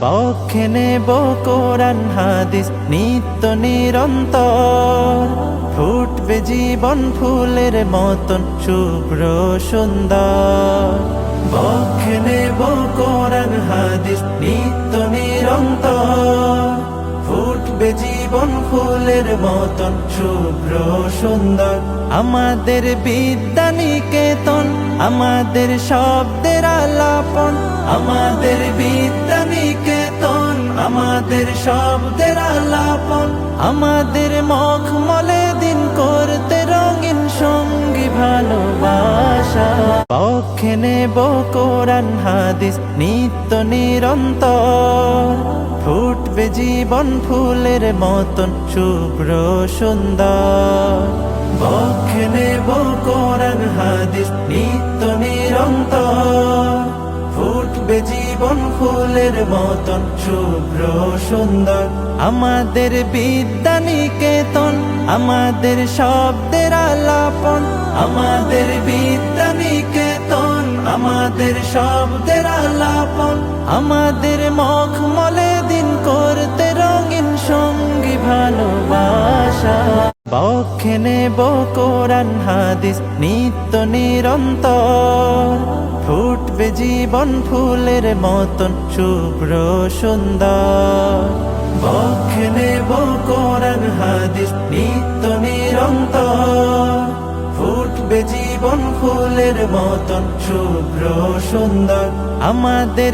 পক্ষে নেব কোরআন হাদিস নিত্য নিরন্তর, ফুটবে জীবন ফুলের মতন শুভ্র সুন্দর। পক্ষে নেব কোরআন হাদিস নিত্য নিরন্তর, ফুটবে জীবন ফুলের মতন শুভ্র সুন্দর। আমাদের বিদ্যা নিকেতন, আমাদের শব্দের আলাপন, আমাদের বিদ্যা নিকেতন, আমাদের শব্দের আলাপন। আমাদের মখমলে দিন করতে রঙিন সঙ্গী ভালোবাসা। পক্ষে নেব কোরআন হাদিস নিত্য নিরন্তর, ফুটবে জীবন ফুলের মতন শুভ্র সুন্দর। পক্ষে নেব কোরআন হাদিস নিত্য নিরন্তর, ফুটবে জীবন ফুলের মতন শুভ্র সুন্দর। আমাদের বিদ্যা নিকেতন, আমাদের শব্দের আলাপন, আমাদের বিদ্যা নিকেতন, আমাদের শব্দের আলাপন। আমাদের মখমলে দিন করতে রঙিন সঙ্গী ভালোবাসা। পক্ষে নেব কোরআন হাদিস নিত্য নিরন্তর, ফুটবে জীবন ফুলের মতন শুভ্র সুন্দর। পক্ষে নেব কোরআন হাদিস নিত্য নিরন্তর, ফুটবে জীবন ফুলের মতন শুভ্র সুন্দর। আমাদের